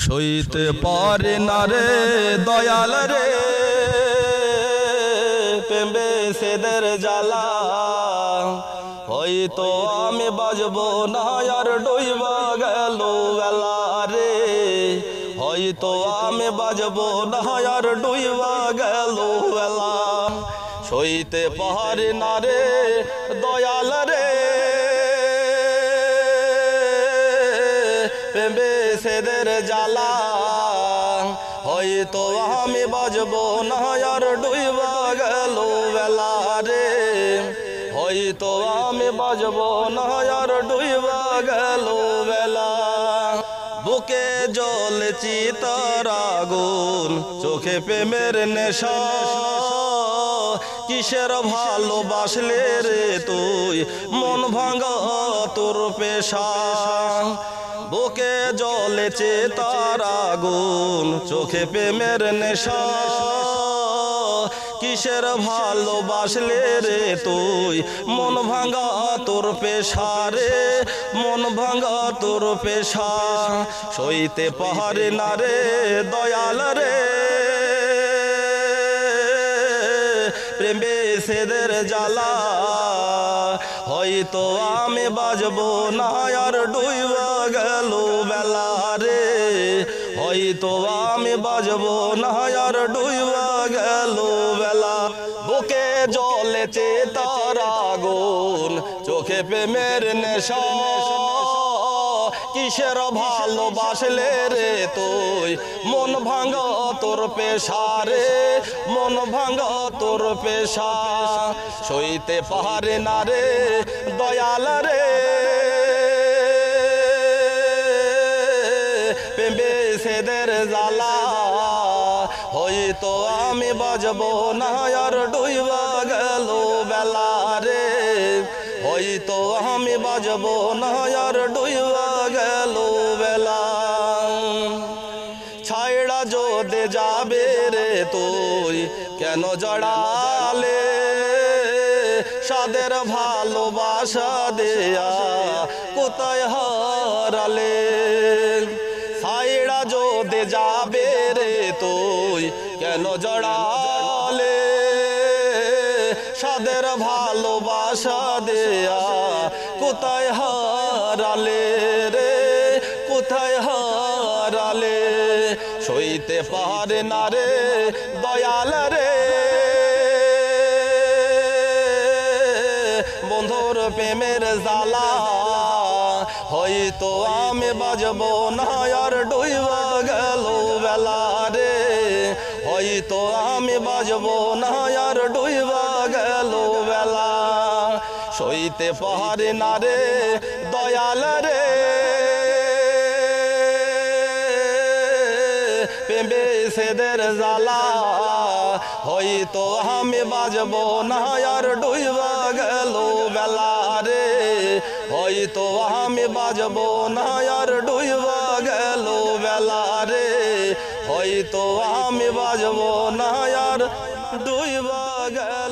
সইতে পারে না রে দয়াল রে প্রেমে সেদের জ্বালা হয়তো আমি বাজবো না আর ডুইবা গেল বেলা রে হয়তো আমি বাজবো না আর ডুইবা গেল বেলা সইতে পারে না রে দয়াল রে প্রেমে সেদের জ্বালা হয়তো আমি বাজবো না আর ডুইবা গেল বেলা রে হয়তো আমি বাজবো না আর ডুইবা গেল বেলা বুকে জ্বলছি তার আগুন চোখে প্রেমের নেশা কিসের ভালোবাসলে রে তুই মন ভাঙা তোর পেশা বুকে জ্বলেছে তার আগুন চোখে প্রেমের নেশা কিসের ভালোবাসলে রে তুই মন ভাঙা তোর পেশা রে মন ভাঙা তোর পেশা সইতে পারে না রে দয়াল রে প্রেমে সেদের জ্বালা হয়তো আমি বাজবো না আর ডুইবা গেল বেলা রে হয়তো আমি বাজবো না আর ডুইবা গেল বেলা বুকে জ্বলেছে তার আগুন চোখে প্রেমের নেশা কিসের ভালোবাসলে রে তুই মন ভাঙা তোর পেশা রে মন ভাঙা তোর পেশা সইতে পারে না রে দয়াল রে প্রেমে সেদের জ্বালা হয়তো আমি বাজবো না আর ডুইবা গেল বেলা রে হয়তো আমি বাজবো না আর ডুইবা গেল বেলা ছাইড়া যদি যাবে রে তুই কেন জড়ালে সাদের ভালোবাসা দেয়া কোথায় হারালে ছাইড়া যদি যাবে রে তুই কেন জড়ালে সাদের ভালোবাসা দেয়া কোথায় হারালে রে কোথায় হারালে সইতে পারে না রে দয়াল রে বন্ধুর প্রেমের জ্বালা হয়তো আমি বাজবো না আর ডুইবা গেল বেলা রে হয়তো আমি বাজবো না আর ডুইবা গেল বেলা সইতে পারে না রে দয়াল রে প্রেমে সেদের জ্বালা হয়তো আমি বাজবো না আর ডুইবা গেল বেলা রে হয়তো আমি বাজবো না আর ডুইবা গেল বেলা রে হয়তো আমি বাজবো না আর ডুইবা গেল